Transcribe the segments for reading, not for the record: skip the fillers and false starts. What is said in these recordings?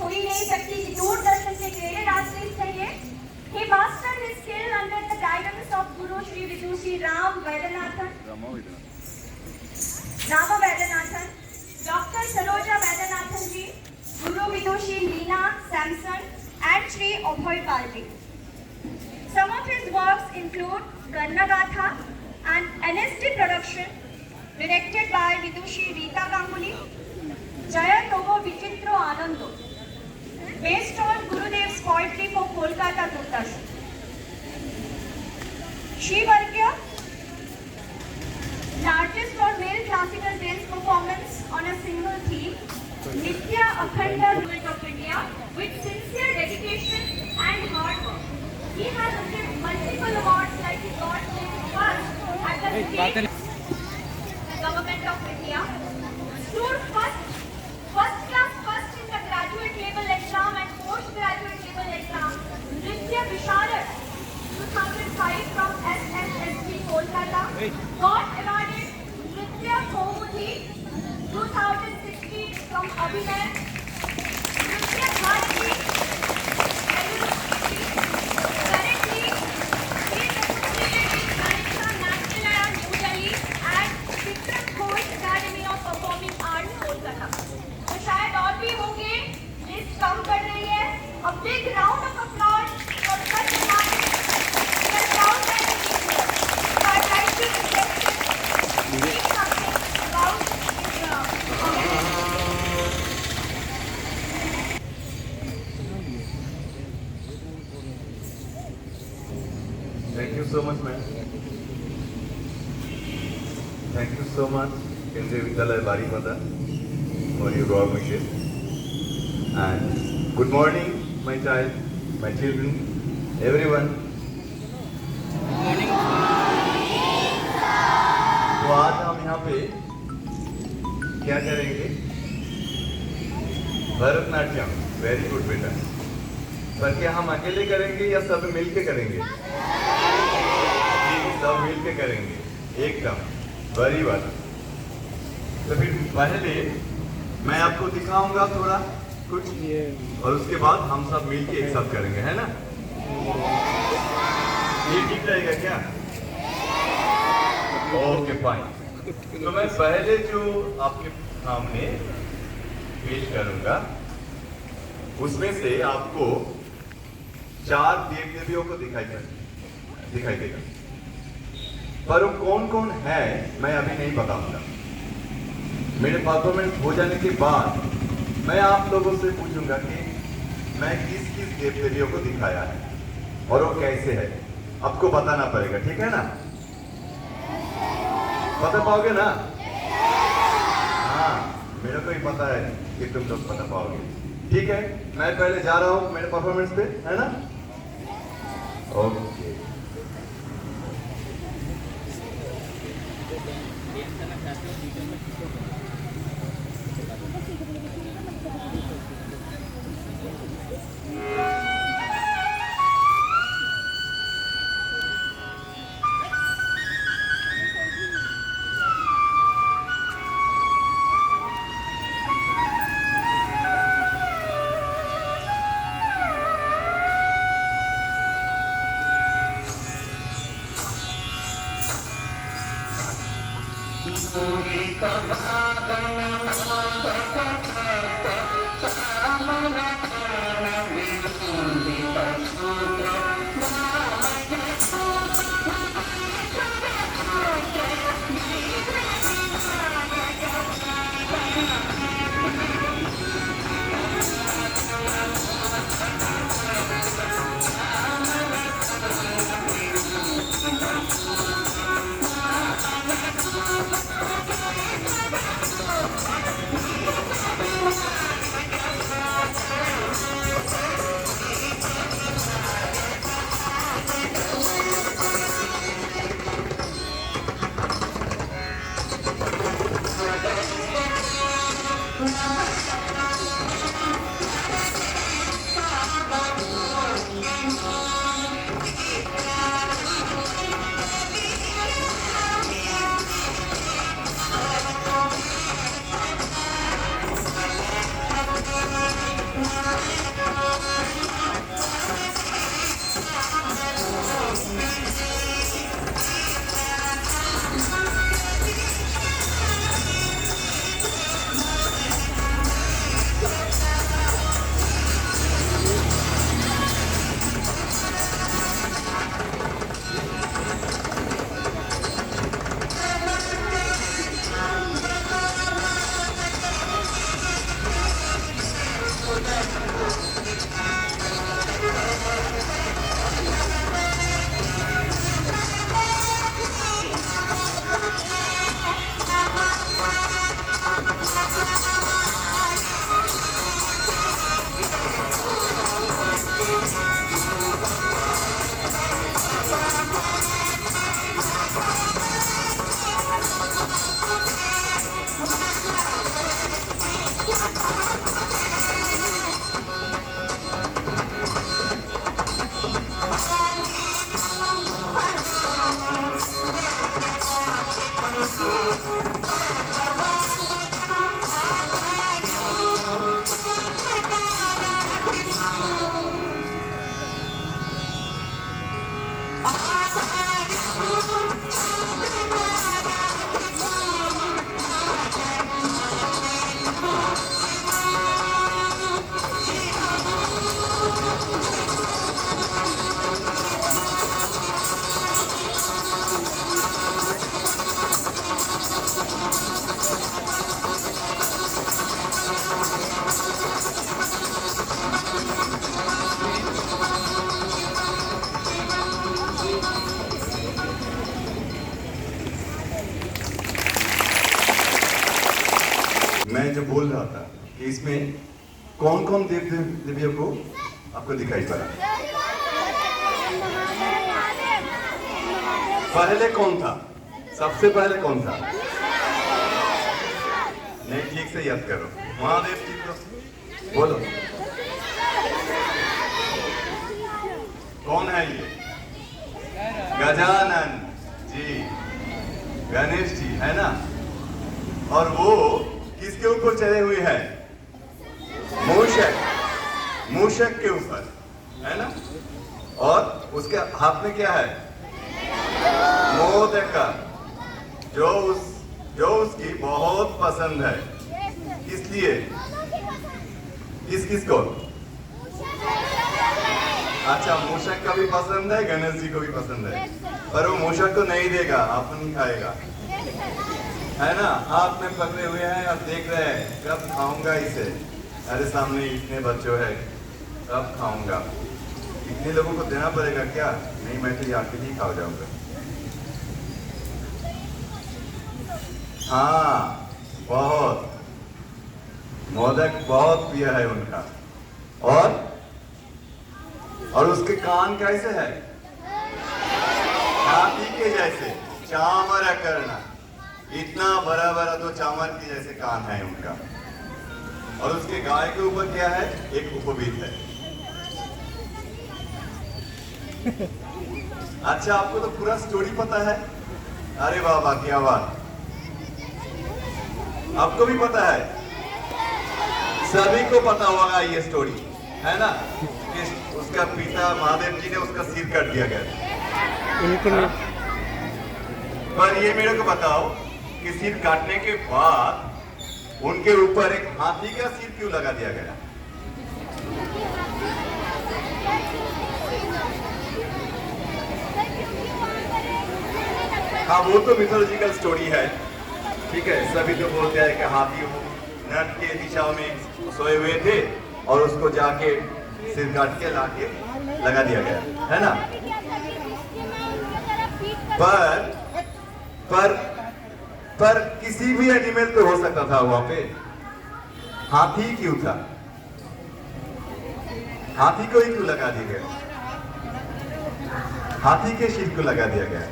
हो ही नहीं सकती कि दूरदर्शन के ग्रेडेड एथलीट थे ये। He mastered his skill under the guidance of Guru Shri Vidushi Ram Vaidyanathan, Rama Vaidyanathan, Dr. Saroja Vaidyanathan ji, Guru Vidushi Leena Samson, and Shri Abhay Palji. Some of his works include Karnagatha and NSD production, directed by Vidushi Rita Ganguly, Jaya Togo Vichitro Anando, based on Gurudev's poetry for Kolkata Durdarshan. Shri Vargya, largest or male classical dance performance on a single theme, Nitya Akhanda Government of India, with sincere dedication and hard work. He has received multiple awards like he got first at the state Government of India, scored first class first in the graduate level exam and postgraduate level exam, Nritya Visharad 2005 from SSSB Kolkata, got awarded Nritya Kaumudy 2016 from Abhinay, Nritya Bharati currently he is associated with Ganesha Natyalaya New Delhi and Vikram Ghosh Academy of Performing Arts Kolkata. तो शायद और भी होंगे, list कम कर रही है. A big round of applause for such an artist. We are proud that he is here. So I'd like to request him to speak something about his organization. Thank you so much, ma'am. Thank you so much, Kendriya Vidyalaya Barimata, for your warm wishes. And good morning, my child, my children, everyone. तो आज हम यहाँ पे क्या करेंगे? Bharatanatyam. Very good बेटा. पर क्या हम अकेले करेंगे या सब मिल के करेंगे? सब मिल के करेंगे, एकदम बड़ी बात. तो फिर पहले मैं आपको दिखाऊंगा थोड़ा कुछ और उसके बाद हम सब मिल के एक साथ करेंगे, है ना? ये ठीक रहेगा क्या? Okay fine. तो मैं पहले जो आपके सामने पेश करूंगा उसमें से आपको 4 देव देवियों को दिखाई देगा. पर वो कौन कौन है मैं अभी नहीं बताऊंगा. मेरे परफॉर्मेंस हो जाने के बाद मैं आप लोगों से पूछूंगा कि मैं किस किस देव देवियों को दिखाया है और वो कैसे है. आपको बताना पड़ेगा, ठीक है ना? बता पाओगे ना? हाँ, मेरे को ही पता है कि तुम लोग बता पाओगे. ठीक है, मैं पहले जा रहा हूँ मेरे परफॉर्मेंस पे, है ना? ओके. मैं जो बोल रहा था कि इसमें कौन कौन देव देवियों को आपको दिखाई पड़ा? पहले कौन था? सबसे पहले कौन था? नहीं, ठीक से याद करो। महादेव जी को बोलो, कौन है ये? गजानन जी, गणेश जी, है ना? और वो किसके ऊपर चढ़े हुए हैं? मूषक के ऊपर, है ना? और उसके हाथ में क्या है? मोदक, जो उसकी बहुत पसंद है। इसलिए किसको? अच्छा, मूषक का भी पसंद है, गणेश जी को भी पसंद है, पर वो मूषक को नहीं देगा, अपन खाएगा, है ना? हाथ में पकड़े हुए हैं और देख रहे हैं कब खाऊंगा इसे। अरे सामने इतने बच्चों है, कब खाऊंगा? इतने लोगों को देना पड़ेगा क्या? नहीं, मैं तो ये अकेले ही खा जाऊंगा। हाँ, बहुत मोदक बहुत प्रिय है उनका। और उसके कान कैसे है? हाथी के जैसे, चामर करना, इतना बड़ा बड़ा तो चामर के जैसे कान है उनका। और उसके गाय के ऊपर क्या है? एक उपवीत है। अच्छा, आपको तो पूरा स्टोरी पता है। अरे वाह वाह, क्या बात, आपको भी पता है। सभी को पता होगा ये स्टोरी, है ना? कि उसका पिता महादेव जी ने उसका सिर काट दिया गया। पर ये मेरे को बताओ कि सिर काटने के बाद उनके ऊपर एक हाथी का सिर क्यों लगा दिया गया? हाँ, वो तो मिथोलॉजिकल स्टोरी है, ठीक है। सभी तो बोलते हैं कि हाथी नट के दिशा में सोए हुए थे और उसको जाके सिर काट के लाके लगा दिया गया, है ना? पर किसी भी एनिमल पे हो सकता था वहां पे, हाथी क्यों था? हाथी को ही क्यों लगा दिया गया? हाथी के सिर को लगा दिया गया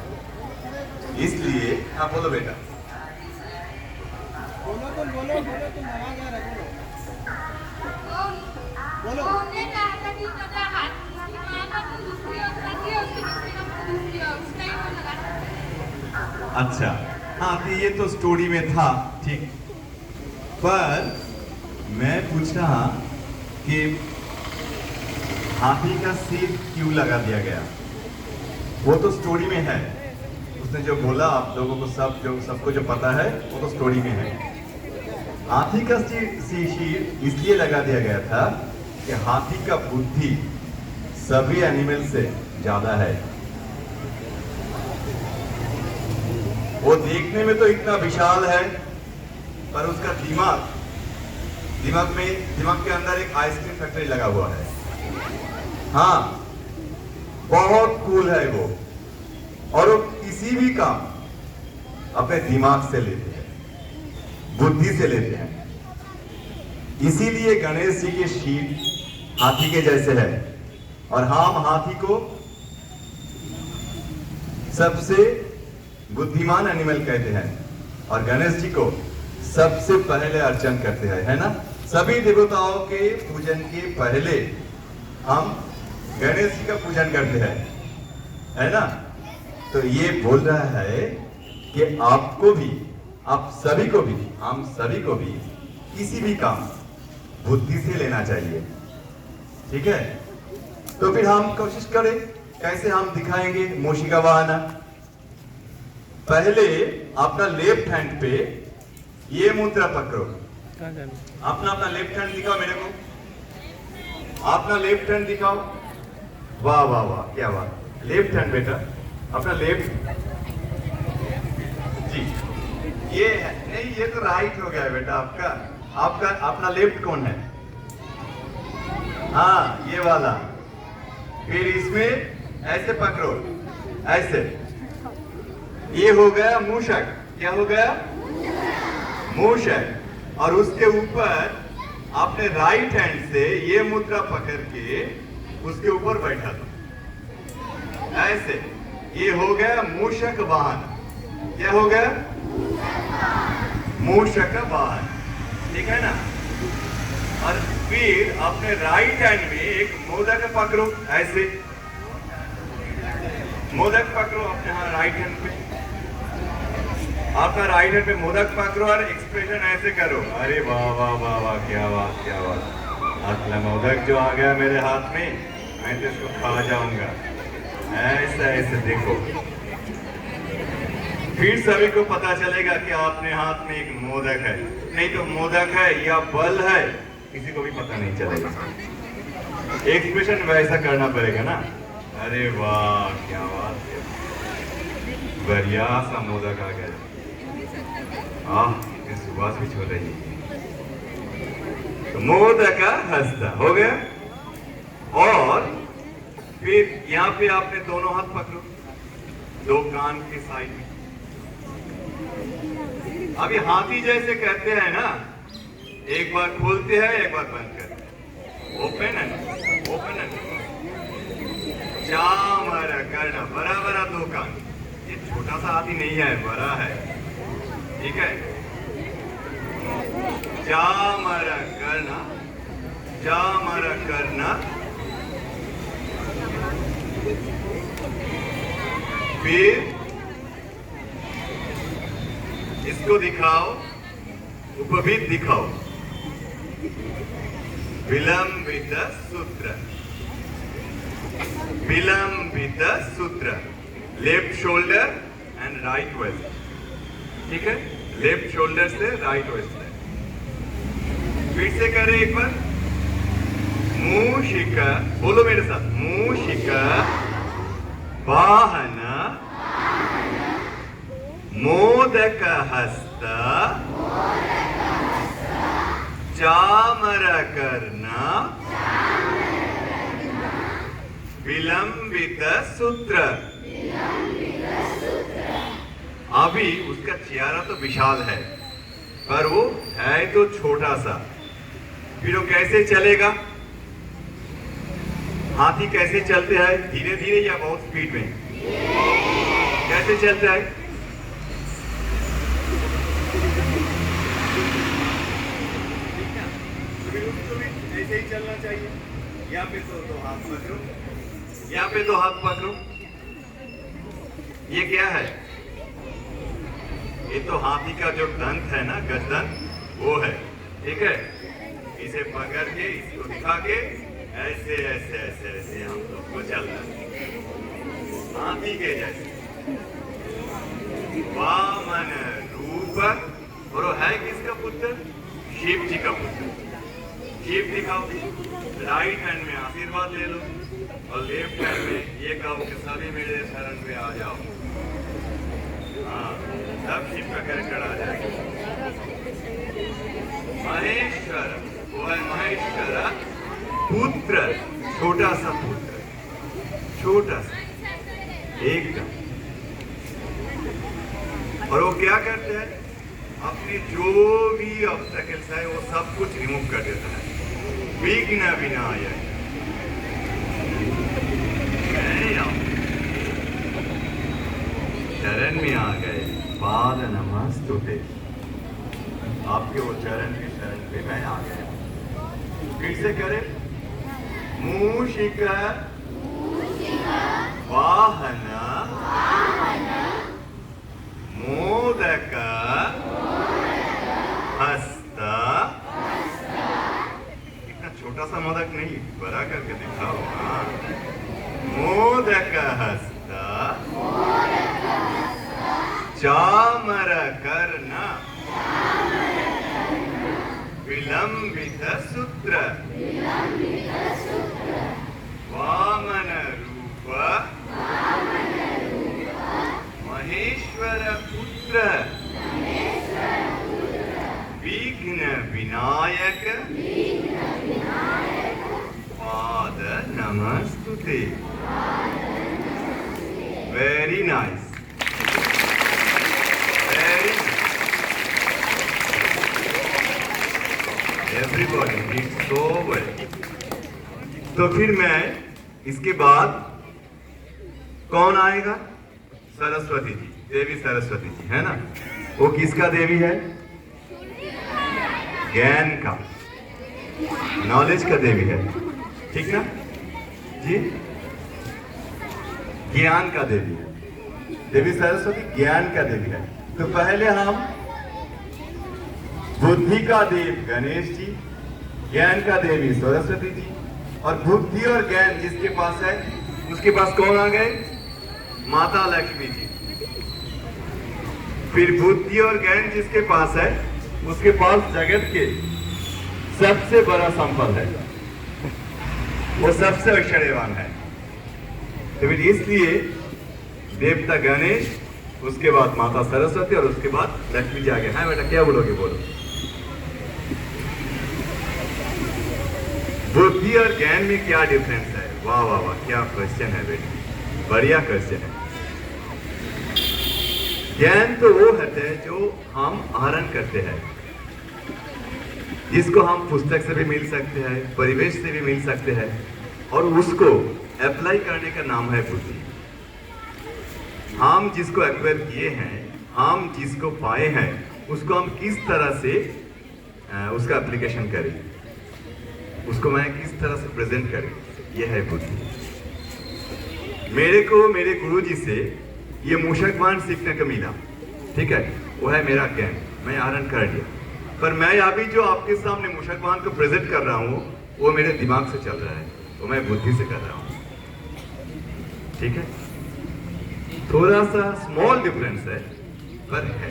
इसलिए। हाँ बोलो बेटा। बोलो तुम आवाज आ रहा है, बोलो। हमने कहा था कि पता हाथी मां का तो दूसरी ओर रहती है, उसकी दूसरी का दूसरी ओर, उसका ही वो लगा। अच्छा, हाँ, तो ये तो स्टोरी में था, ठीक। पर मैं पूछ रहा कि हाथी का सिर क्यों लगा दिया गया? वो तो स्टोरी में है, उसने जो बोला आप लोगों को सबको जो पता है वो तो स्टोरी में है। हाथी का सिर इसलिए लगा दिया गया था कि हाथी का बुद्धि सभी एनिमल से ज्यादा है। वो देखने में तो इतना विशाल है, पर उसका दिमाग के अंदर एक आइसक्रीम फैक्ट्री लगा हुआ है। हाँ, बहुत कूल है वो, और वो किसी भी काम अपने दिमाग से लेते हैं, बुद्धि से लेते हैं। इसीलिए गणेश जी के शील हाथी के जैसे है, और हम हाथी को सबसे बुद्धिमान एनिमल कहते हैं, और गणेश जी को सबसे पहले अर्चन करते हैं, है ना? सभी देवताओं के पूजन के पहले हम गणेश जी का पूजन करते हैं, है ना? तो ये बोल रहा है कि आपको भी, आप सभी को भी, हम सभी को भी किसी भी काम बुद्धि से लेना चाहिए, ठीक है? तो फिर हम कोशिश करें, कैसे हम दिखाएंगे मूषिका वाहन। पहले अपना लेफ्ट हैंड पे ये मुद्रा पकड़ो, अपना लेफ्ट हैंड दिखाओ मेरे को, अपना लेफ्ट हैंड दिखाओ। वाह वाह वाह, क्या बात, लेफ्ट हैंड बेटा, अपना लेफ्ट जी, ये है नहीं, ये तो राइट हो गया बेटा आपका अपना लेफ्ट कौन है? हाँ, ये वाला। फिर इसमें ऐसे पकड़ो, ऐसे, ये हो गया मूषक। क्या हो गया? मूषक। और उसके ऊपर आपने राइट हैंड से ये मुद्रा पकड़ के उसके ऊपर बैठा था ऐसे। ये हो गया मूषक वाहन। क्या हो गया? मूषक वाहन। ठीक है ना? और फिर अपने राइट हैंड में एक मोदक पकड़ो ऐसे। मोदक पकड़ो अपने हाँ राइट हैंड पे। आपका राइट हैंड पे मोदक पकड़ो और एक्सप्रेशन ऐसे करो, अरे वाह वाह वाह वाह, क्या बात क्या बात, असला मोदक जो आ गया मेरे हाथ में, मैं तो इसको खा जाऊंगा। ऐसा ऐसे देखो, फिर सभी को पता चलेगा कि आपने हाथ में एक मोदक है। नहीं तो मोदक है या बल है किसी को भी पता नहीं चलेगा। एक्सप्रेशन वैसा करना पड़ेगा ना, अरे वाह क्या बात है, बढ़िया सा मोदक आ गया। सुबास भी छोड़ रही है। तो मोदक का हंसता हो गया। और फिर यहाँ पे आपने दोनों हाथ पकड़ो, दो कान के साइड में। अभी हाथी जैसे कहते हैं ना, एक बार खोलते हैं एक बार बंद करते हैं, ओपन एंड ओपन एंड। चामर करना, बड़ा बड़ा दो कान। ये छोटा सा हाथी नहीं है, बड़ा है। ठीक है, चामर करना, चामर करना। फिर इसको दिखाओ, उपवित दिखाओ, विलंबित सूत्र, विलंबित सूत्र। Left shoulder and right waist. ठीक है, लेफ्ट शोल्डर से राइट वेस्ट है। फिर से करें एक बार, मूषिका, बोलो मेरे साथ, मूषिका वाहन मोदक हस्त चामर करना विलंबित सूत्र। अभी उसका चेहरा तो विशाल है पर वो है तो छोटा सा। फिर वो कैसे चलेगा? हाथी कैसे चलते हैं? धीरे धीरे या बहुत स्पीड में? कैसे चलता है? ऐसे ही चलना चाहिए। यहाँ पे तो दो हाथ पकड़ो, यहाँ पे दो हाथ पकड़ो। ये क्या है? ये तो हाथी का जो दंत है ना, गर्दन, वो है। ठीक है, इसे पकड़ के इसको दिखा के ऐसे ऐसे ऐसे ऐसे हम लोग को चलना हाथी के जैसे। वामन रूप, और वो है किसका पुत्र? शिव जी का पुत्र। शिव दिखाओ, राइट हैंड में आशीर्वाद ले लो और लेफ्ट हैंड में ये कहो कि सभी मेरे शरण पे आ जाओ। हाँ, सब शिव का कैरेक्टर आ जाएगा। महेश्वर, वो है महेश्वर पुत्र, छोटा सा पुत्र, छोटा सा एकदम। और वो क्या करते हैं? अपने जो भी ऑब्स्टेकल्स है वो सब कुछ रिमूव कर देता है। विघ्न विनायक, चरण में आ गए। पाद नमस्तुते, आपके वो चरण के शरण पे मैं आ गया। फिर से करें, मूषिक वाहन मोदक हस्त। इतना छोटा सा मोदक नहीं, बड़ा करके दिखाओ। हाँ, मोदक हस्त चामर करना विलंबित सूत्र। वामन रूप महेश्वर पुत्र। विघ्न विनायक पाद नमस्तुते। Very nice, very. Everybody did so well. तो फिर मैं इसके बाद कौन आएगा? सरस्वती जी, देवी सरस्वती जी, है ना? वो किसका देवी है? ज्ञान का, नॉलेज का देवी है, ठीक ना जी? ज्ञान का देवी है देवी सरस्वती, ज्ञान का देवी है। तो पहले हम बुद्धि का देव गणेश जी, ज्ञान का देवी सरस्वती जी, और बुद्धि और ज्ञान जिसके पास है उसके पास कौन आ गए? माता लक्ष्मी जी। फिर बुद्धि और ज्ञान जिसके पास है उसके पास जगत के सबसे बड़ा संपद है, वो सबसे ऐश्वर्यवान है। तो फिर इसलिए देवता गणेश, उसके बाद माता सरस्वती और उसके बाद लक्ष्मी जी आ गए। हाँ बेटा, क्या बोलोगे? बोलो। बुद्धि और ज्ञान में क्या डिफरेंस है? वाह वाह वाह, क्या क्वेश्चन है बेटा, बढ़िया क्वेश्चन है। ज्ञान तो वो है जो हम आहरण करते हैं, जिसको हम पुस्तक से भी मिल सकते हैं, परिवेश से भी मिल सकते हैं, और उसको अप्लाई करने का नाम है बुद्धि। हम जिसको एक्वायर किए हैं, हम जिसको पाए हैं, उसको हम किस तरह से उसका एप्लीकेशन करें, उसको मैं किस तरह से प्रेजेंट करें, यह है बुद्धि। मेरे को मेरे गुरुजी से ये मूषकवान सीखने को मिला, ठीक है, वो है मेरा ज्ञान, मैं आहरण कर लिया। पर मैं अभी जो आपके सामने मूषकवान को प्रेजेंट कर रहा हूँ वो मेरे दिमाग से चल रहा है, वो मैं बुद्धि से कर रहा हूँ, ठीक है? थोड़ा सा स्मॉल डिफरेंस है, पर है।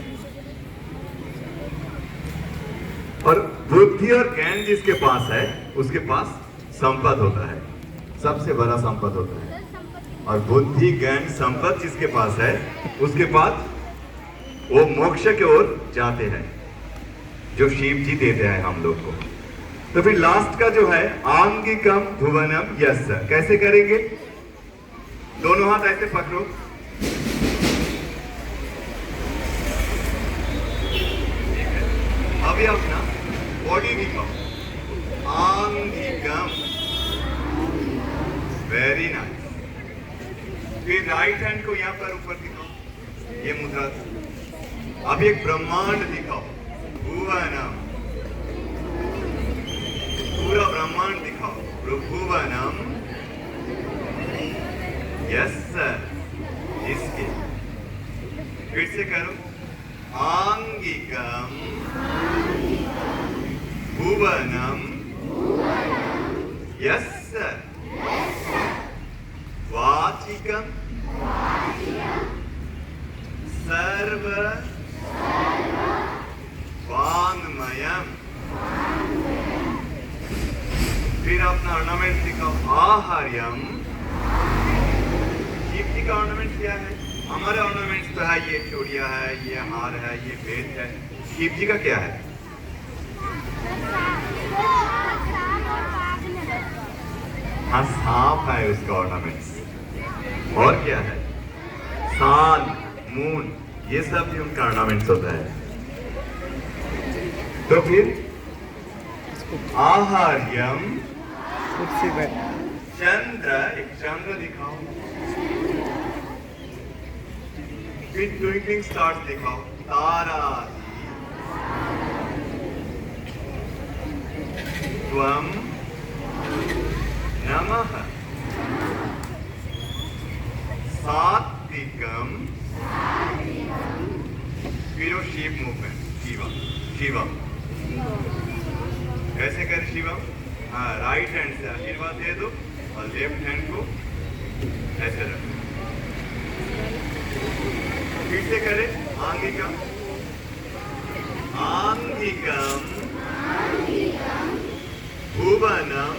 और बुद्धि और ज्ञान जिसके पास है उसके पास संपद होता है, सबसे बड़ा संपद होता है। और बुद्धि ज्ञान संपद जिसके पास है उसके पास वो मोक्ष की ओर जाते हैं, जो शिव जी देते हैं हम लोग को। तो फिर लास्ट का जो है आंगिकम भुवनम यस, कैसे करेंगे? दोनों हाथ ऐसे पकड़ो, अभी अपना बॉडी दिखाओ, आंगिकम, वेरी नाइस। फिर राइट हैंड को यहाँ पर ऊपर दिखाओ, ये मुद्रा। अब एक ब्रह्मांड दिखाओ, भुवनम, पूरा ब्रह्मांड दिखाओ, भुवनम यस सर, इसके फिर से करो, आंगिकम भुवनम यस सर, वाचिकम सर्व वाङ्मयम। फिर अपना ऑर्नामेंट दिखाओ, आहार्यम। शिव जी का ऑर्नामेंट क्या है? हमारे ऑर्नामेंट्स तो है, ये चूड़िया है, ये हार है, ये बेल्ट है। शिव जी का क्या है? हाँ, सांप है उसका ऑर्नामेंट्स। और क्या है? सान, मून, ये सब भी उनका ऑर्नामेंट्स होता है। तो फिर आहार्यम, चंद्र, एक चंद्र दिखाओ। फिर ट्विंकलिंग स्टार्स दिखाओ, तारा। त्वम नमः सात्विकम। फिर वो शिव मूवमेंट, शिवम, शिवम कैसे करे? शिवम, हाँ, राइट हैंड से आशीर्वाद दे दो और लेफ्ट हैंड को ऐसे रखो। फिर से करे, आंगिकम, आंगिकम भुवनम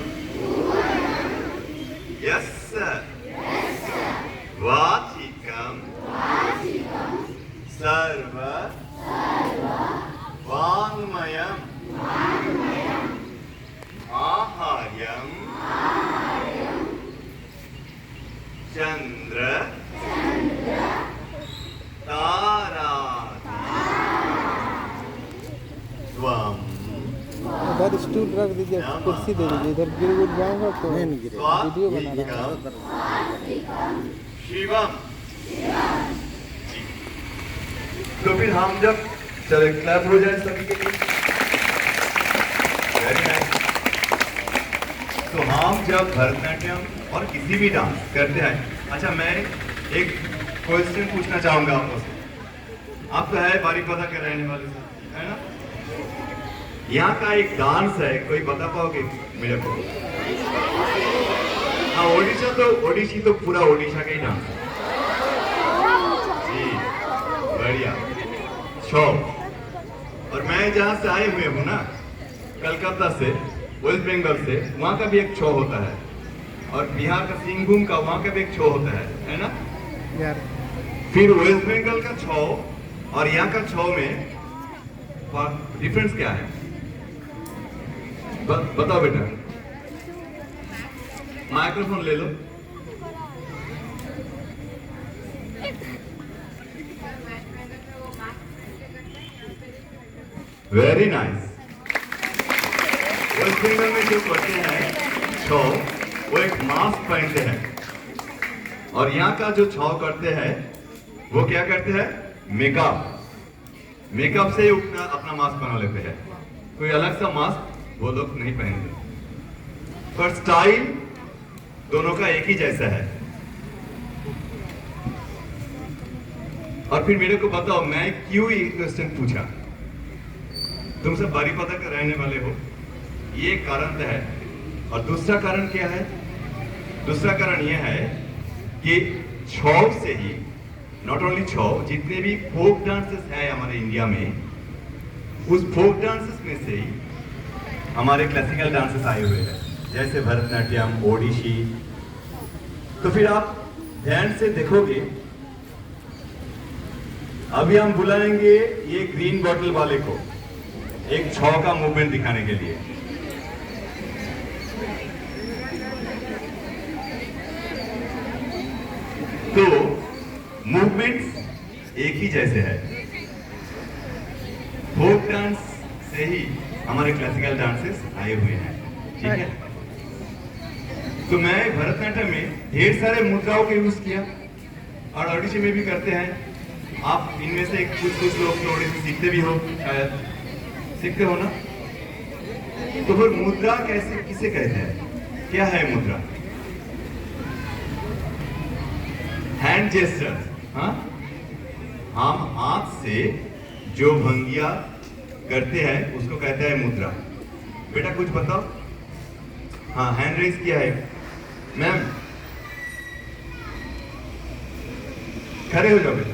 यस्स, वाचिकम सर्व वाङ्मयम, आहार्यम चंद्र तारा त्वम यार स्टूल रख दीजिए, कुर्सी दे दीजिए, इधर गिर गिर जाएगा तो वीडियो बना रहा हूँ। शिवम। तो फिर हम जब चले क्लैप हो जाए सभी के लिए। Very nice. तो हम जब भरतनाट्यम और किसी भी डांस करते हैं, अच्छा मैं एक क्वेश्चन पूछना चाहूंगा आपको से। आप तो है बारीपदा के रहने वाले से, है ना? यहाँ का एक डांस है, कोई बता पाओगे मेरे को? हाँ, ओडिशी तो पूरा ओडिशा का ही डांस है जी, बढ़िया। छो। और मैं जहाँ से आए हुए हूँ ना, कलकत्ता से, वेस्ट बंगाल से, वहाँ का भी एक छो होता है, और बिहार का सिंहभूम का वहाँ का भी एक छो होता है ना यार? फिर वेस्ट बंगाल का छो और यहाँ का छो में डिफरेंस क्या है? बताओ बेटा, माइक्रोफोन ले लो। Very nice. वेस्ट बंगाल में जो करते हैं छो, वो एक मास्क पहनते हैं, और यहाँ का जो छो करते हैं वो क्या करते हैं? मेकअप से ही अपना मास्क बना लेते हैं। कोई अलग सा मास्क वो लोग नहीं पहनते, पर स्टाइल दोनों का एक ही जैसा है। और फिर मेरे को बताओ, मैं क्यों ये क्वेश्चन पूछा? तुम सब बारीपदा के रहने वाले हो, ये कारण तो है। और दूसरा कारण क्या है? दूसरा कारण यह है कि छौ से ही, नॉट ओनली छौ, जितने भी फोक डांसेस हैं हमारे इंडिया में, उस फोक डांसेस में से ही हमारे क्लासिकल डांसेस आए हुए हैं, जैसे भरतनाट्यम, ओडिशी। तो फिर आप ध्यान से देखोगे, अभी हम बुलाएंगे ये ग्रीन बॉटल वाले को एक छौ का मूवमेंट दिखाने के लिए। तो मूवमेंट्स एक ही जैसे है। फोक डांस से ही हमारे क्लासिकल डांसेस आए हुए हैं, ठीक है? तो मैं भरतनाट्यम में ढेर सारे मुद्राओं का यूज किया, और ओडिशी में भी करते हैं। आप इनमें से कुछ लोग तो ओडिशी सीखते भी हो, शायद सीखते हो ना? तो फिर मुद्रा कैसे, किसे कहते हैं? क्या है मुद्रा? Hand gesture. हाँ, हम हाथ से जो भंगिया करते हैं उसको कहते हैं मुद्रा। बेटा कुछ बताओ। हाँ, हैंड रेज किया है मैम, खड़े हो जाओ बेटा।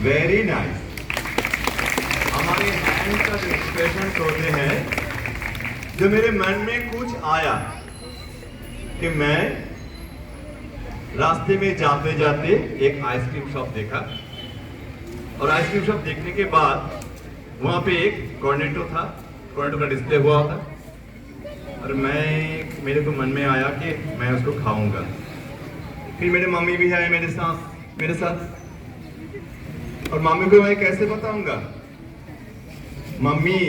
Very nice. हमारे हैंड का जो एक्सप्रेशन होते हैं, जो मेरे मन में कुछ आया कि मैं रास्ते में जाते जाते एक आइसक्रीम शॉप देखा, और आइसक्रीम शॉप देखने के बाद वहां पे एक कॉर्नेटो था, कॉर्नेटो का डिस्प्ले हुआ था, और मेरे को मन में आया कि मैं उसको खाऊंगा। फिर मेरे मम्मी भी है मेरे साथ, और मम्मी को मैं कैसे बताऊंगा? मम्मी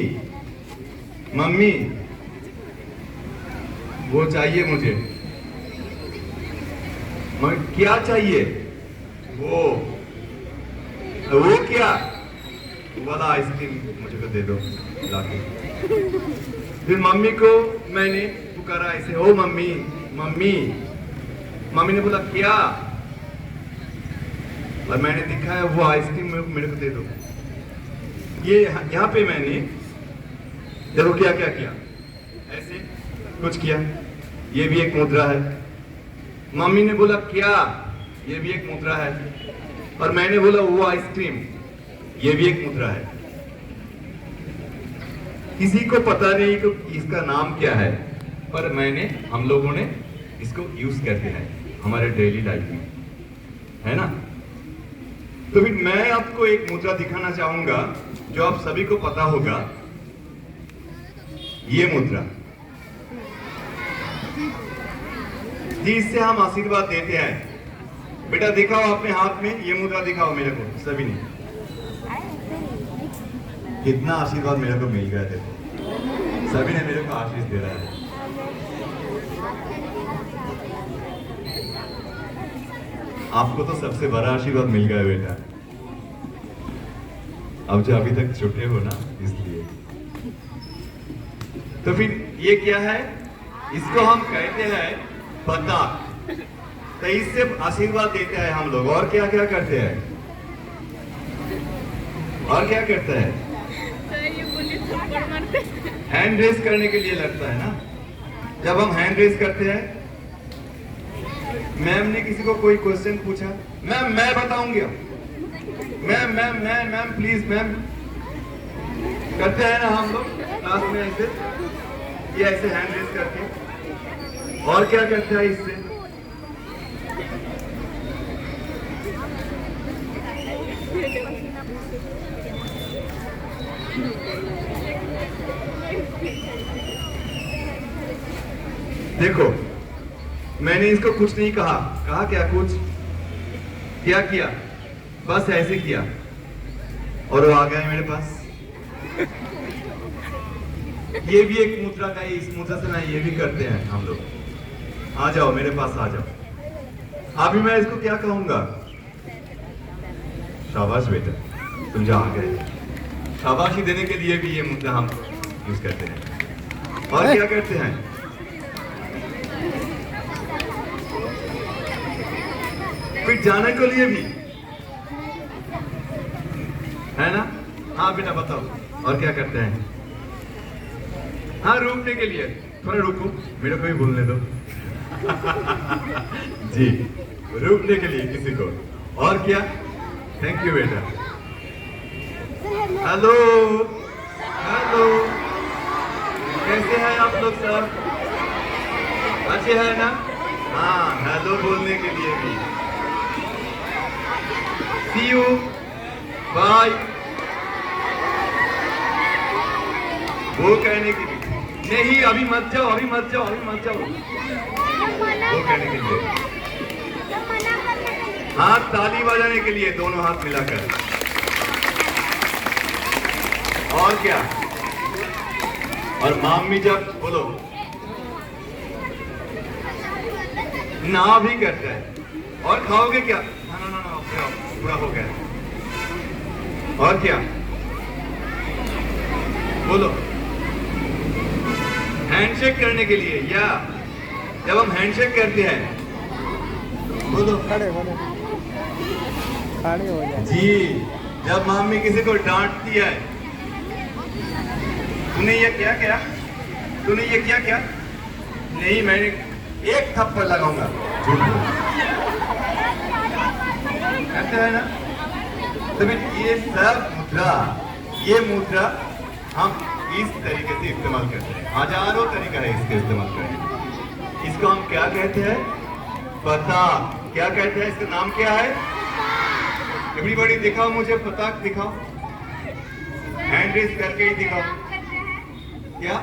वो चाहिए मुझे। क्या चाहिए? वो क्या? वाला आइसक्रीम मुझे को दे दो लाके। फिर मम्मी को मैंने पुकारा ऐसे, ओ मम्मी। मम्मी ने बोला क्या? और मैंने दिखाया वो आइसक्रीम मेरे को दे दो। ये यहाँ पे मैंने देखो क्या किया, ऐसे कुछ किया, ये भी एक मुद्रा है। मम्मी ने बोला क्या? ये भी एक मुद्रा है। और मैंने बोला वो आइसक्रीम, ये भी एक मुद्रा है। किसी को पता नहीं कि इसका नाम क्या है, पर हम लोगों ने इसको यूज करते हैं हमारे डेली लाइफ में, है ना? तो फिर मैं आपको एक मुद्रा दिखाना चाहूंगा जो आप सभी को पता होगा, ये मुद्रा, जिससे हम आशीर्वाद देते हैं। बेटा दिखाओ अपने हाथ में, ये मुद्रा दिखाओ मेरे को सभी ने। कितना आशीर्वाद मेरे को मिल गया, देखो सभी ने मेरे को आशीष दे रहा है। आपको तो सबसे बड़ा आशीर्वाद मिल गया बेटा, अब जो अभी तक छोटे हो ना इसलिए। तो फिर ये क्या है, इसको हम कहते हैं पताक। तो इससे आशीर्वाद देते हैं हम लोग। और क्या क्या करते हैं, और क्या करते हैं, हैंड रेस करने के लिए लगता है ना। जब हम हैंड रेस करते हैं, मैम ने किसी को कोई क्वेश्चन पूछा, मैम मैं बताऊंगी, मैम प्लीज मैम, करते हैं ना हम लोग क्लास में ऐसे, ये ऐसे हैंड रेस करके। और क्या करते हैं इससे, देखो मैंने इसको कुछ नहीं कहा, कहा क्या कुछ, क्या किया, बस ऐसे किया और वो आ गया मेरे पास। ये भी एक मुद्रा का, इस मुद्रा से ना ये भी करते हैं हम लोग। आ जाओ मेरे पास आ जाओ। अभी मैं इसको क्या कहूंगा, शाबाश बेटा तुम जा आ गए। शाबाशी देने के लिए भी ये मुद्रा हम यूज करते हैं। और क्या करते हैं, फिर जाने के लिए भी है ना। हाँ बेटा बताओ और क्या करते हैं। हाँ रोकने के लिए, थोड़ा रुको मेरे को भी बोलने दो। जी रुकने के लिए किसी को। और क्या, थैंक यू बेटा। हेलो हेलो, कैसे हैं आप लोग सब, अच्छे हैं ना। हाँ हेलो बोलने के लिए भी, सी यू बाय, वो कहने के लिए नहीं, अभी मत जाओ, अभी मत जाओ, अभी मत जाओ, वो कहने के लिए। हाथ ताली बजाने के लिए, दोनों हाथ मिलाकर। और क्या, और मामी जब बोलो ना भी करता है। और खाओगे क्या, ना ना ना ना पूरा हो गया। और क्या बोलो, हैंडशेक करने के लिए, या जब हम हैंडशेक करते हैं बोलो खड़े हो जाए जी। जब मम्मी किसी को डांटती है, तूने ये क्या किया, तूने ये क्या किया, नहीं मैंने एक थप्पड़ लगाऊंगा, झूठ बोल कहते हैं ना। तो फिर ये सब मुद्रा, ये मुद्रा हम इस तरीके से इस्तेमाल करते हैं। हजारों तरीका है इसके इस्तेमाल करने का। इसको हम क्या कहते हैं, पताक। क्या कहते हैं, इसका नाम क्या है, एवरीबॉडी दिखाओ मुझे, पताक दिखाओ, हैंड रेस करके ही दिखाओ। क्या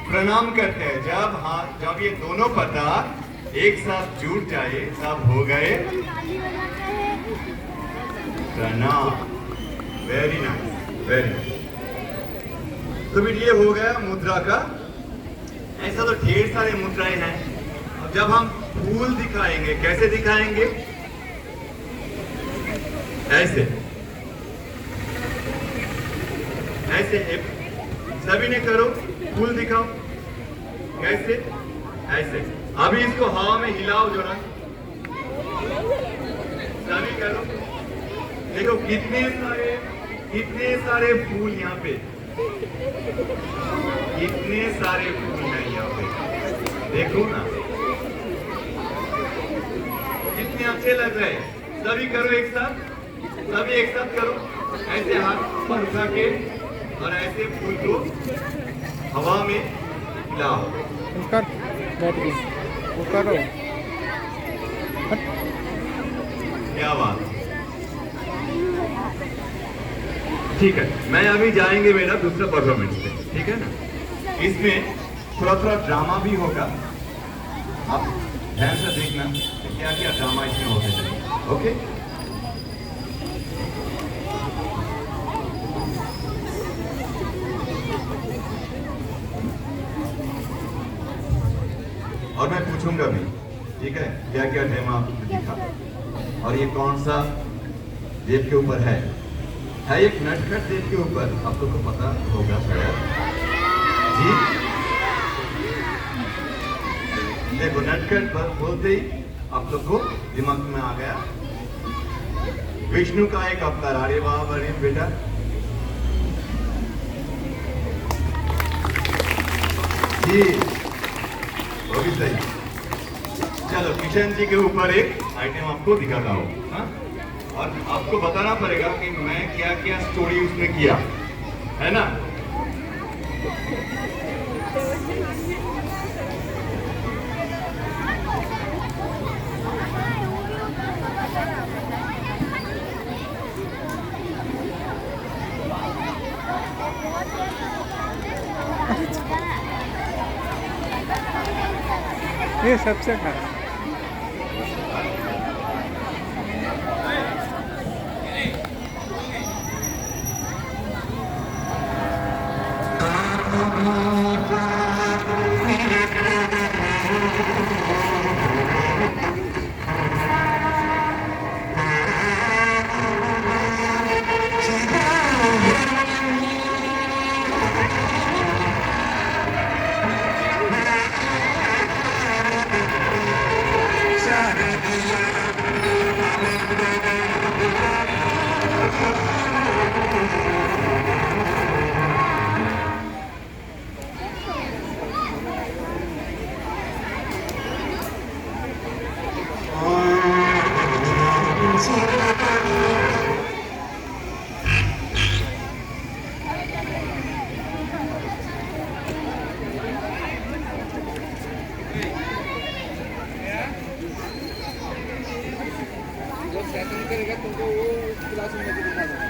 प्रणाम करते हैं। जब हाँ, जब ये दोनों पताक एक साथ जुट जाए तब हो गए प्रणाम। Very nice, very nice. तो फिर ये हो गया मुद्रा का। ऐसा तो ढेर सारे मुद्राएं हैं। अब जब हम फूल दिखाएंगे, कैसे दिखाएंगे, ऐसे ऐसे, सभी ने करो, फूल दिखाओ, कैसे, ऐसे। अभी इसको हवा में हिलाओ जरा, सभी करो। देखो कितने सारे फूल यहाँ पे, कितने सारे फूल हैं यहाँ पे, देखो ना कितने अच्छे लग रहे हैं। सभी करो एक साथ, सभी एक साथ करो, ऐसे हाथ पर उठा के और ऐसे फूल को हवा में हिलाओ। कर बैठ गई, वो करो। क्या बात, ठीक है। मैं अभी जाएंगे मेरा दूसरा परफॉर्मेंस पे। ठीक है ना? इसमें थोड़ा थोड़ा ड्रामा भी होगा, आप ध्यान से देखना क्या क्या ड्रामा इसमें होते हैं। ओके, और मैं पूछूंगा भी, ठीक है, क्या क्या ड्रामा आपको दिखा और ये कौन सा देव के ऊपर है एक नटखट देव के ऊपर, आप लोग को पता होगा शायद जी। देखो नटखट बोलते ही आप लोग को दिमाग में आ गया विष्णु का एक अवतार। अरे वाह बड़े बेटा, जी वो भी सही। चलो किशन जी के ऊपर एक आइटम आपको दिखाता हूँ, हाँ? और आपको बताना पड़ेगा कि मैं क्या क्या स्टोरी उसमें किया है ना। ये सबसे खराब। करेगा तुमको वो क्लास में दिखा दूंगा।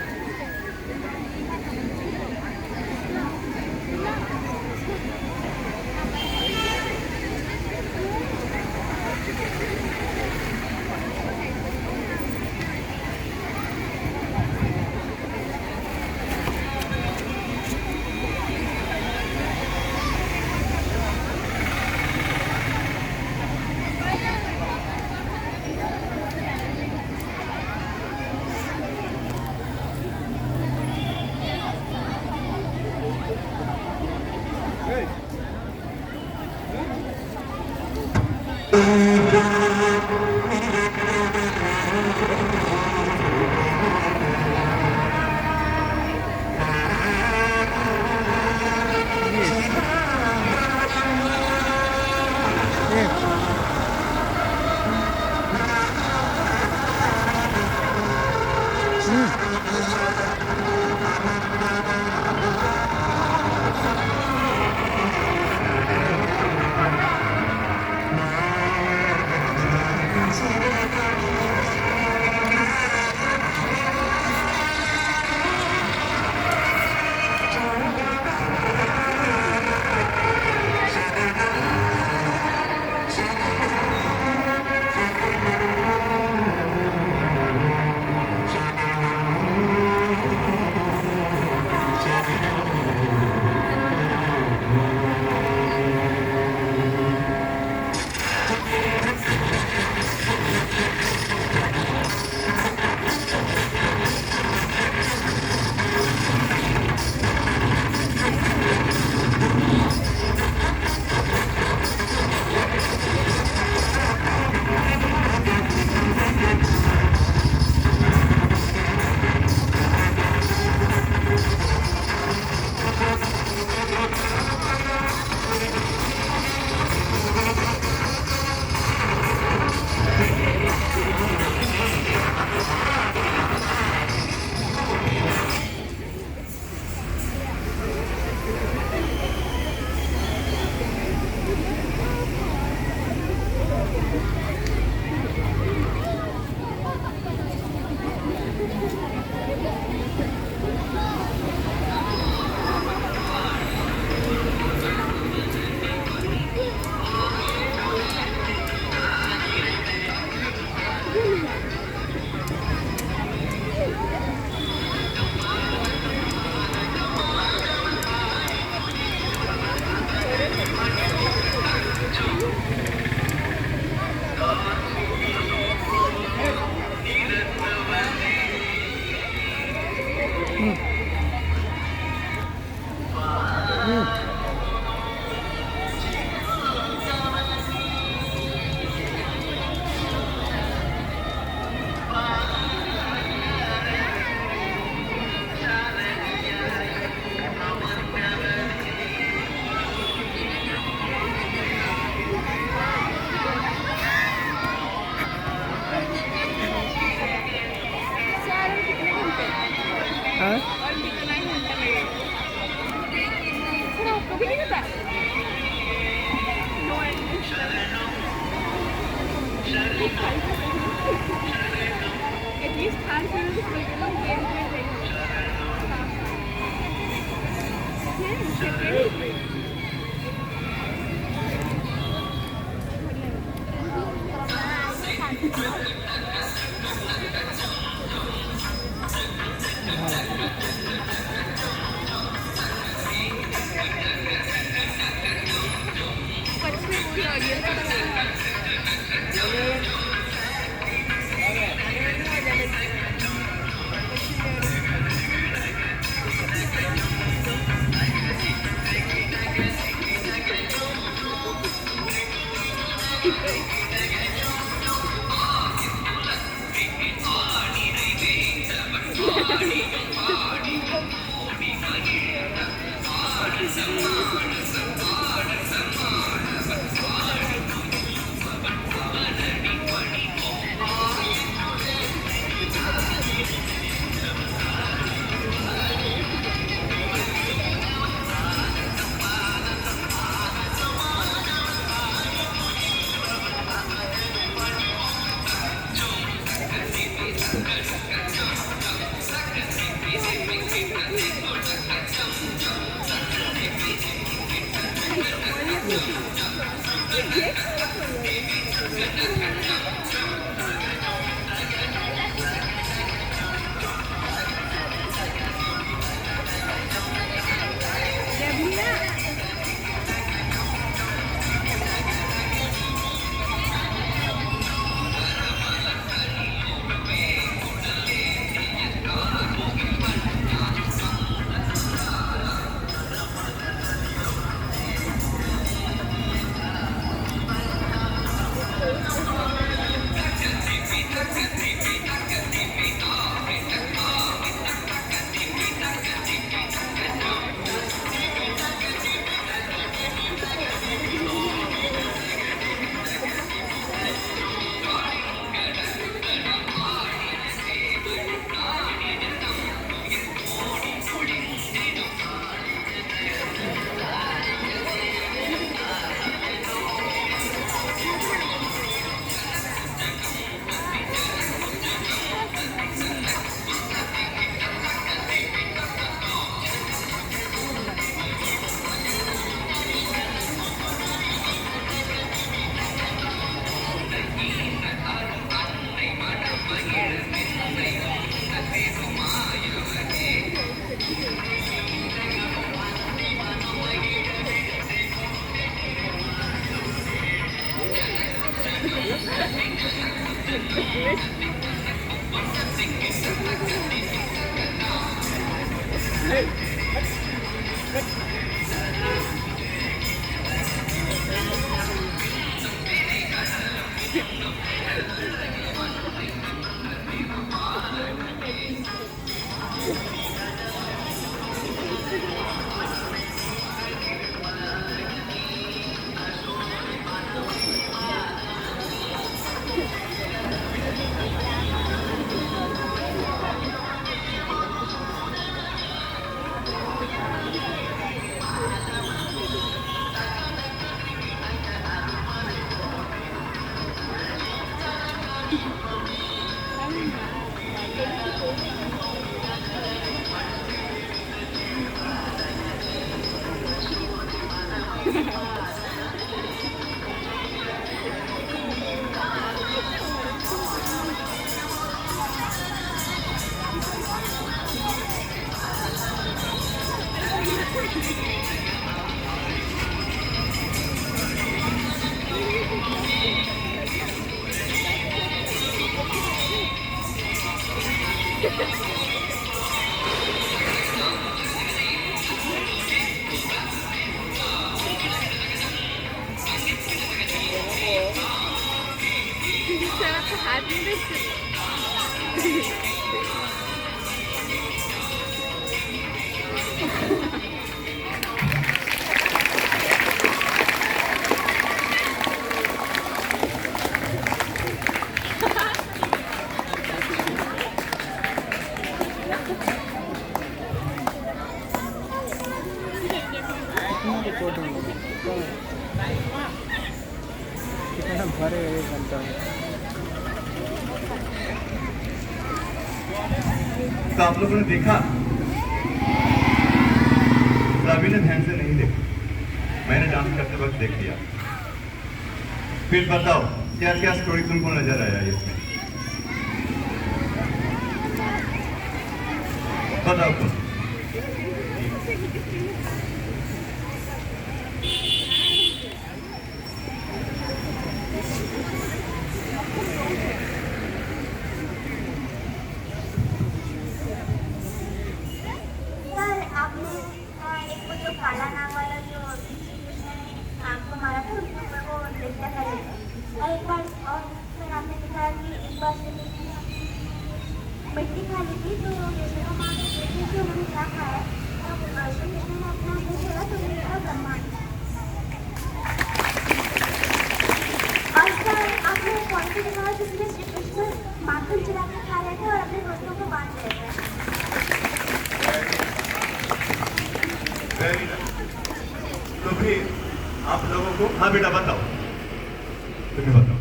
हाँ और भी तो 9 घंटा लगेगा थोड़ा कभी नहीं होता नो एटलीस्ट खान से गेम अरे 1 घंटा है। तो आप लोगों ने देखा? सभी ने ध्यान से नहीं देखा, मैंने डांस करते वक्त देख लिया। फिर बताओ क्या क्या स्टोरी तुमको नजर आया इसमें? बताओ तुम। सर आपने एक वो जो काला नाग वाला जो नाग को मारा था उसके ऊपर वो नृत्य कर रहे थे और एक बार और फिर आपने दिखाया कि एक बार से मिट्टी खा ली थी तो यशोदा माँ ने देखी कि उन्होंने क्या खाया तो श्री कृष्ण ने अपना मुँह खोला तो उन्होंने कहा ब्रह्मांड। और सर आपने पॉइंट दिखाया जिसमें श्री कृष्ण माखन चुरा के खा रहे थे और अपने दोस्तों को बांट रहे थे। Very nice. तो फिर आप लोगों को, हाँ बेटा बताओ, तुम्हें बताओ।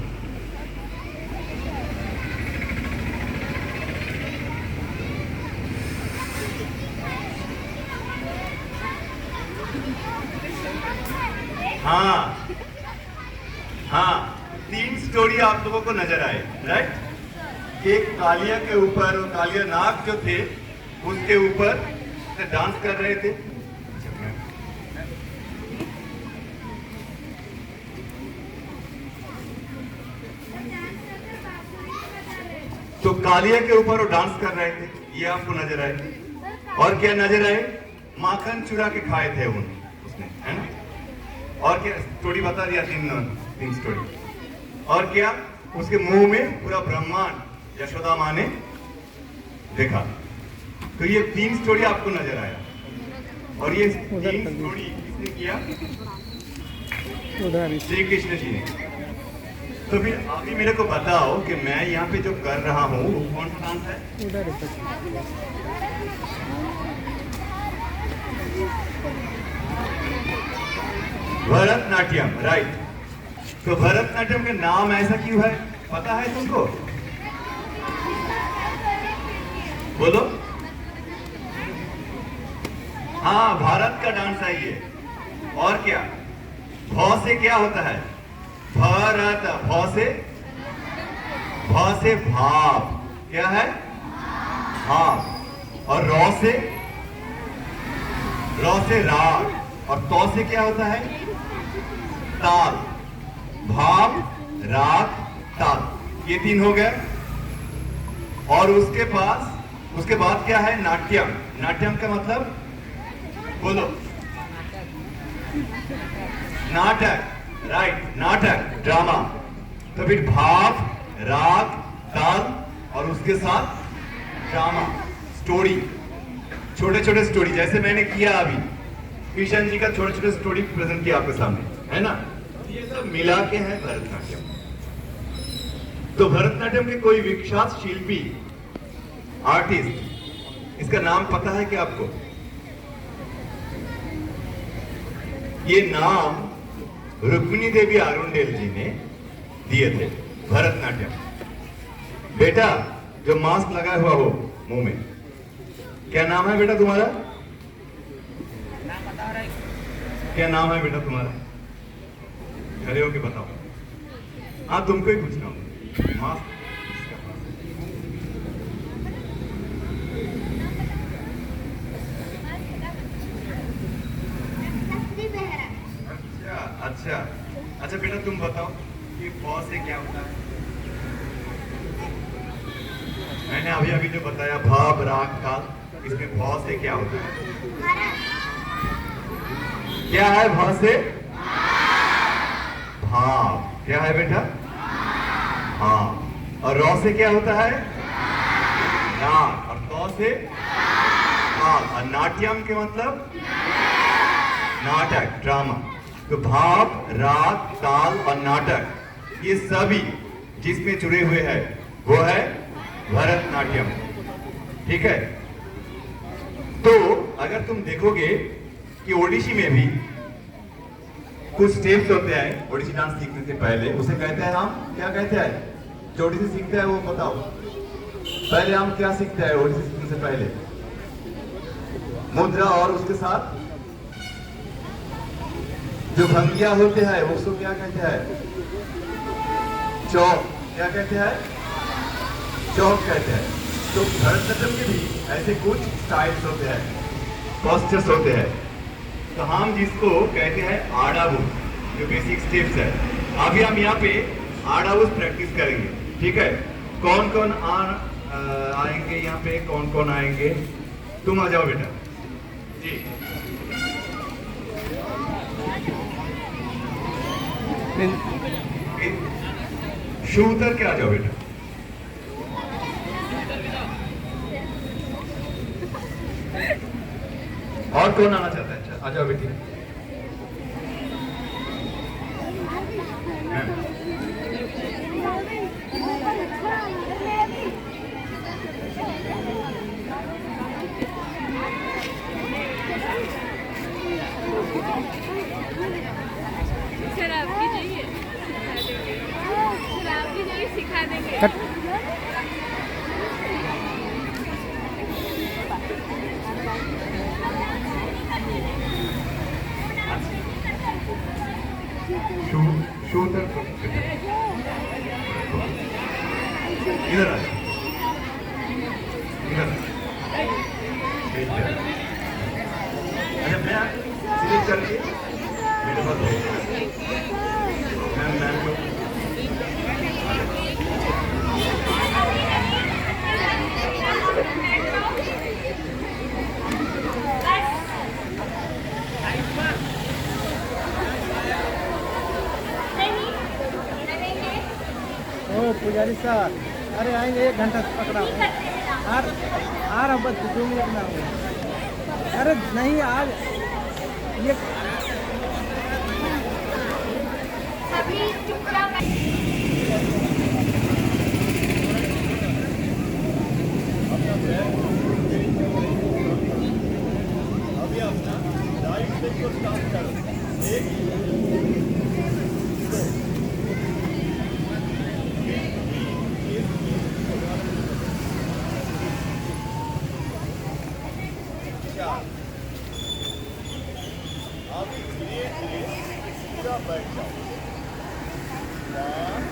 हाँ हाँ, 3 स्टोरी आप लोगों को नजर आए, राइट? एक कालिया के ऊपर और कालिया नाग जो थे उसके ऊपर डांस कर रहे थे। तो कालिया के ऊपर वो डांस कर रहे थे, ये आपको नजर आए। और क्या नजर आए? माखन चुरा के खाए थे उसने, है ना? और क्या स्टोरी बता दिया, 3 स्टोरी। और क्या उसके मुंह में पूरा ब्रह्मांड यशोदा माँ ने देखा। तो ये 3 स्टोरी आपको नजर आया। और ये 3 स्टोरी किसने किया? उधर श्री कृष्ण जी ने। तो फिर अभी मेरे को बताओ कि मैं यहाँ पे जो कर रहा हूँ वो कौन सा डांस है? उधर भरतनाट्यम, राइट। तो भरतनाट्यम का नाम ऐसा क्यों है, पता है तुमको? बोलो। हाँ, भारत का डांस है ये। और क्या? भौ से क्या होता है? भारत। भौ से भाव, क्या है? भाव। और रौ से राग। और तौ से क्या होता है? ताल। भाव, राग, ताल, ये 3 हो गए। और उसके बाद क्या है? नाट्यम। नाट्यम का मतलब बोलो। नाटक, राइट, नाटक, ड्रामा। तो फिर भाव, राग, ताल और उसके साथ ड्रामा, स्टोरी, छोटे छोटे स्टोरी, जैसे मैंने किया अभी किशन जी का छोटे छोटे स्टोरी प्रेजेंट किया आपके सामने, है ना? ये सब मिला के है भरतनाट्यम। तो भरतनाट्यम के कोई विख्यात शिल्पी, आर्टिस्ट, इसका नाम पता है क्या आपको? ये नाम रुक्मिणी देवी आरुंडेल जी ने दिए थे, भरतनाट्यम। बेटा जो मास्क लगाया हुआ हो मुंह में, क्या नाम है बेटा तुम्हारा? क्या नाम है बेटा तुम्हारा? खड़े होके बताओ। हाँ, तुमको ही पूछना हूँ। मास्क अच्छा अच्छा बेटा तुम बताओ कि भौ से क्या होता है? मैंने अभी अभी जो बताया भाव, राग, ताल, इसमें भौ से क्या होता है? क्या है भौ से? भाव। क्या है बेटा? हाँ। और रौ से क्या होता है? राग। और तौ से ताल। और नाट्यम के मतलब नाटक, ड्रामा। तो भाव, राग, ताल और नाटक, ये सभी जिसमें जुड़े हुए हैं वो है भरतनाट्यम। ठीक है? तो अगर तुम देखोगे कि ओडिसी में भी कुछ स्टेप्स होते हैं ओडिसी डांस सीखने से पहले, उसे कहते हैं हम क्या कहते हैं? जो ओडिसी सीखते हैं वो बताओ, पहले हम क्या सीखते हैं ओडिसी सीखने से पहले? मुद्रा और उसके साथ जो भंगिया होते हैं वो उसको क्या कहते हैं? चौक। क्या कहते हैं? चौक कहते हैं। तो भरतनाट्यम के भी ऐसे कुछ स्टाइल्स होते हैं, पोस्चर्स होते हैं। तो हम जिसको कहते हैं आड़ाबू, जो बेसिक स्टेप्स है, अभी हम यहाँ पे आड़ाबू प्रैक्टिस करेंगे, ठीक है? कौन कौन आएंगे यहाँ पे? कौन कौन आएंगे? तुम आ जाओ बेटा जी। शूटर के आ जाओ बेटा। और कौन आना चाहता है? अच्छा आ जाओ बेटी। शराब की चाहिए सिखा देंगे। शूटर इधर आ जाओ, इधर। अच्छा मैं सिलेक्ट करके मेरे पास मैम को पुजारी सर, अरे आएंगे 1 घंटा से पकड़ा आ रहा बस 2 मिनट में आऊँगा। अरे नहीं आज ये सभी चुपचाप अभी अपना राइट लेग को स्टार्ट करो। 1 अभी धीरे धीरे पूरा बैठ जाओ। 1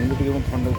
ଏମିତି ଟିକେ ମୁଁ ଥଣ୍ଡା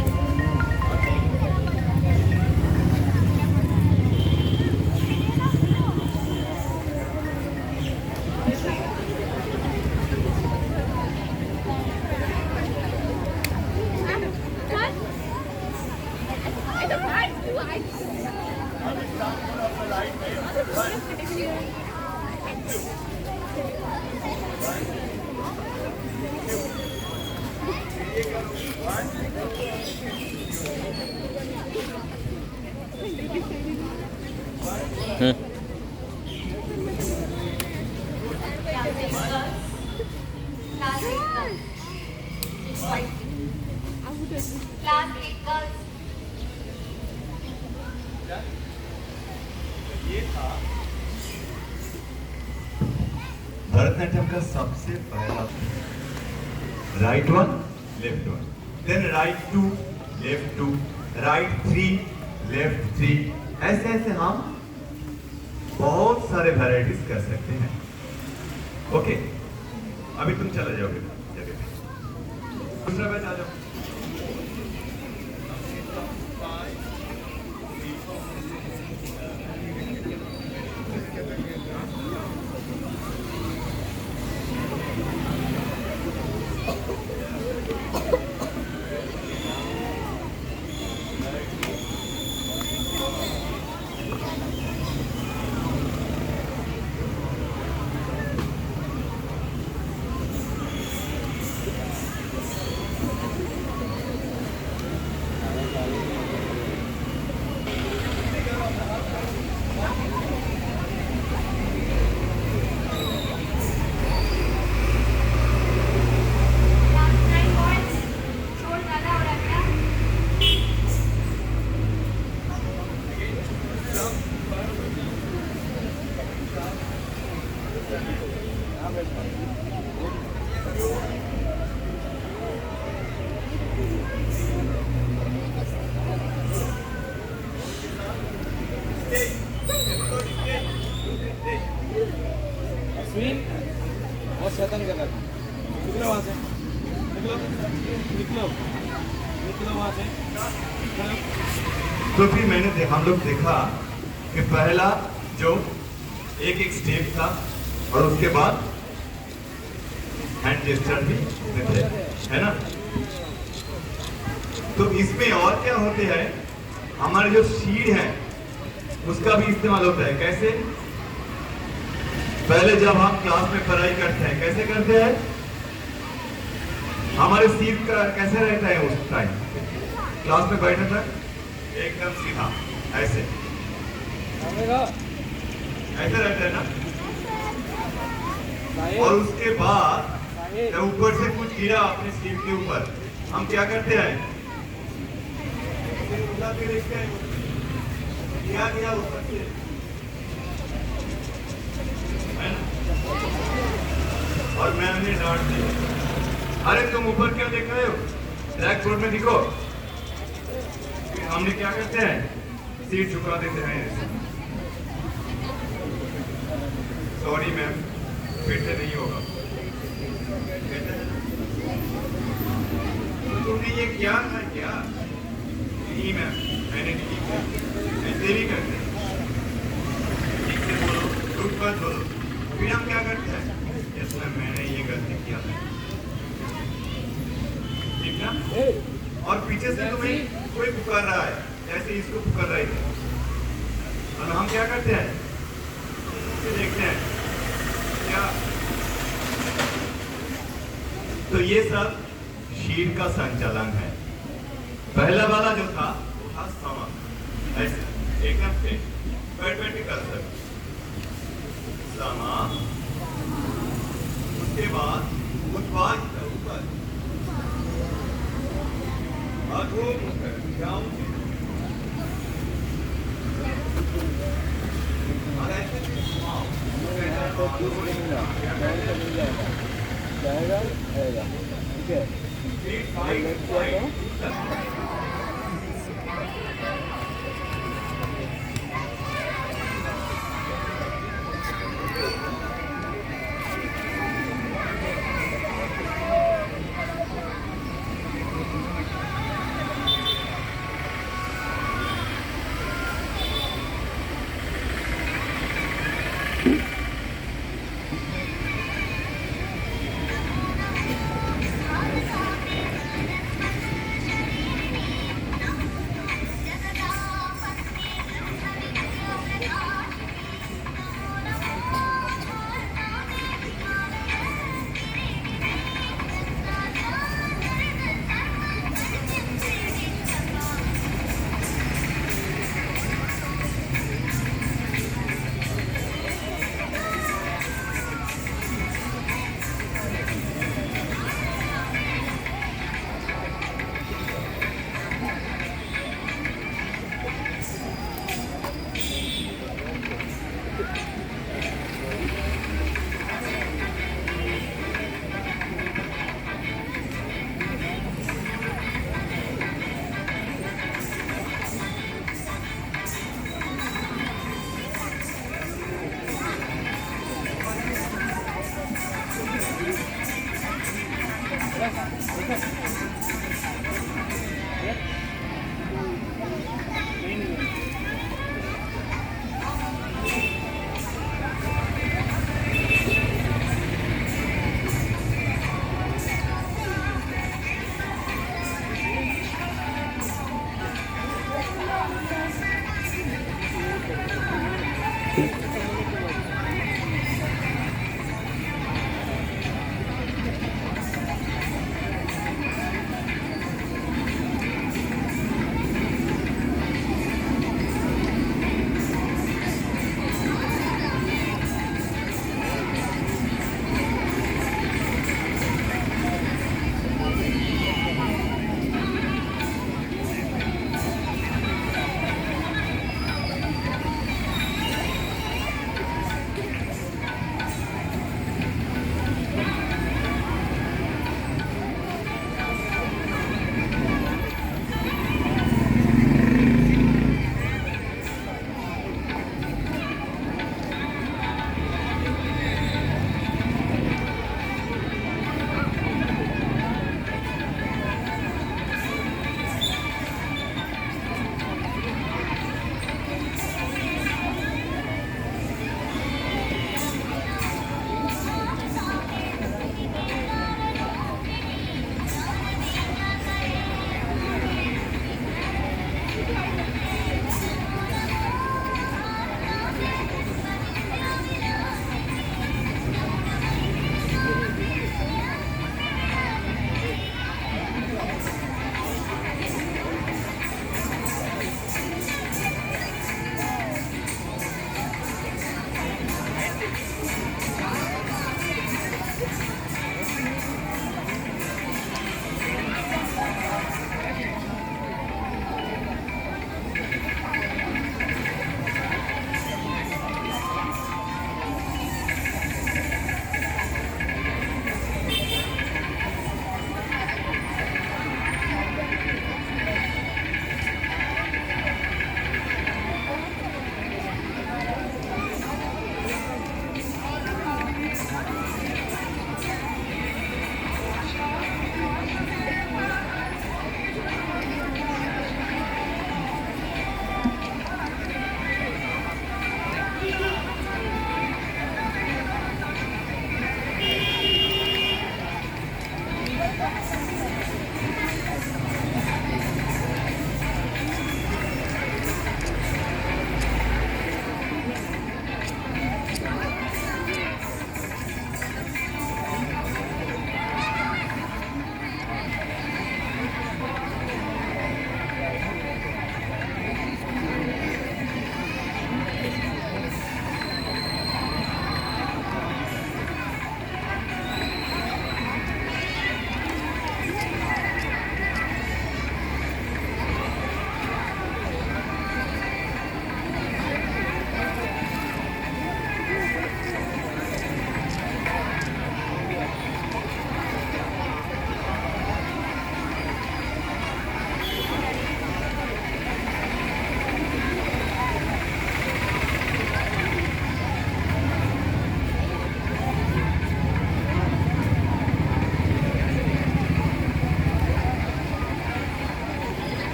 Class 8 girls. ये था भरतनाट्यम का सबसे पहला right one left one, then right two left two, right three left three, ऐसे ऐसे हम बहुत सारे वैरायटीज कर सकते हैं। ओके, अभी तुम चले जाओगे जगह पे, दूसरा बैच आ जाओ। बहुत शैतान कर रहा था। निकलो वहाँ से, निकलो निकलो निकलो वहाँ से। तो फिर हम लोग देखा कि पहला जो एक एक स्टेप था और उसके बाद हैंड जेस्चर भी थे, है ना। तो इसमें और क्या होते हैं, हमारे जो शीट है उसका भी इस्तेमाल होता है। कैसे? पहले जब हम क्लास में पढ़ाई करते हैं कैसे करते हैं, हमारे सीट का कैसे रहता है उस टाइम क्लास में बैठे था एकदम सीधा ऐसे ऐसे रहता है ना। और उसके बाद जब ऊपर से कुछ गिरा अपने सीट के ऊपर, हम क्या करते हैं, उठा के देखते हैं क्या गिरा ऊपर से, है ना। और मैम ने डांट दी, अरे तुम ऊपर क्या देख रहे हो, ब्लैक बोर्ड में दिखो। हमने क्या करते हैं, सीट झुका देते हैं। सॉरी मैम, फिर से नहीं होगा। तो तुमने ये क्या था क्या? नहीं मैम, मैंने नहीं किया। ऐसे भी करते हैं, ठीक से बोलो, झूठ मत बोलो। फिर हम क्या करते हैं, यस मैम मैंने ये गलती किया था, ठीक ना। और पीछे से तुम्हें कोई पुकार रहा है, जैसे इसको पुकार रहे थे, और हम क्या करते हैं, देखते हैं क्या। तो ये सब शीट का संचालन है। पहला वाला जो था वो था समा, ऐसे एकदम से वर्टिकल से समा, उसके बाद उत्वाज ऊपर अधूम जाऊं और ऐसे जाएगा आएगा, ठीक है।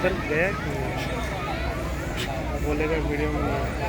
उधर गया कि नहीं? बोलेगा वीडियो में नहीं आता।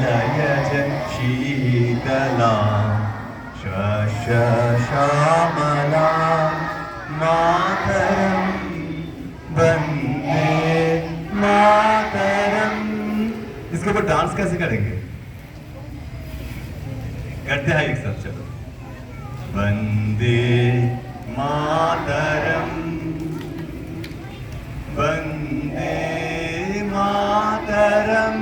लयज शीतला श्यामला मातरम वंदे मातरम। इसके ऊपर डांस कैसे करेंगे? करते हैं एक साथ, चलो। वंदे मातरम वंदे मातरम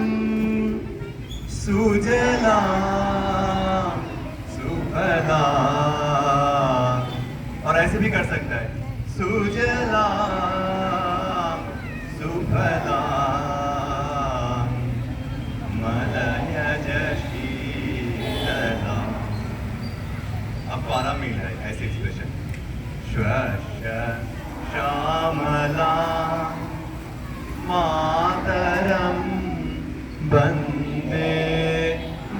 सुजला सुफला। और ऐसे भी कर सकता है, सुजला सुफला मलयज शीतला। आपको आराम मिल रहा है ऐसे एक्सप्रेशन। श्यामला मातरम वंदे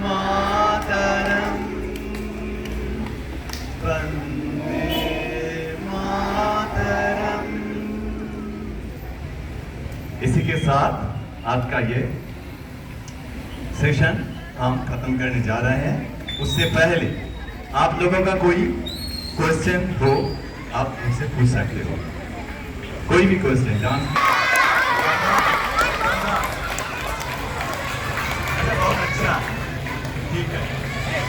मातरम वंदे मातरम। इसी के साथ आज का ये सेशन हम खत्म करने जा रहे हैं। उससे पहले आप लोगों का कोई क्वेश्चन हो आप मुझसे पूछ सकते हो, कोई भी क्वेश्चन। डांस बहुत अच्छा, ठीक है।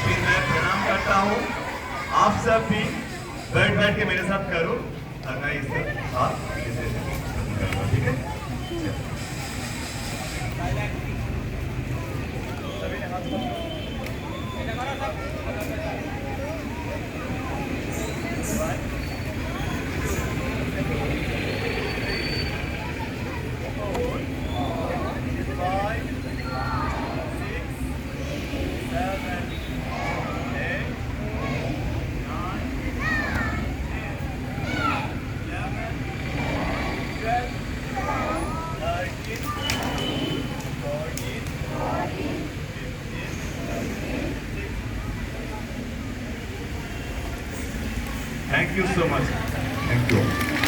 फिर मैं प्रणाम करता हूँ। आप सब भी बैठ के मेरे साथ करो और मैं इसके साथ इसे खत्म करूँगा, ठीक है? Thank you so much. Thank you.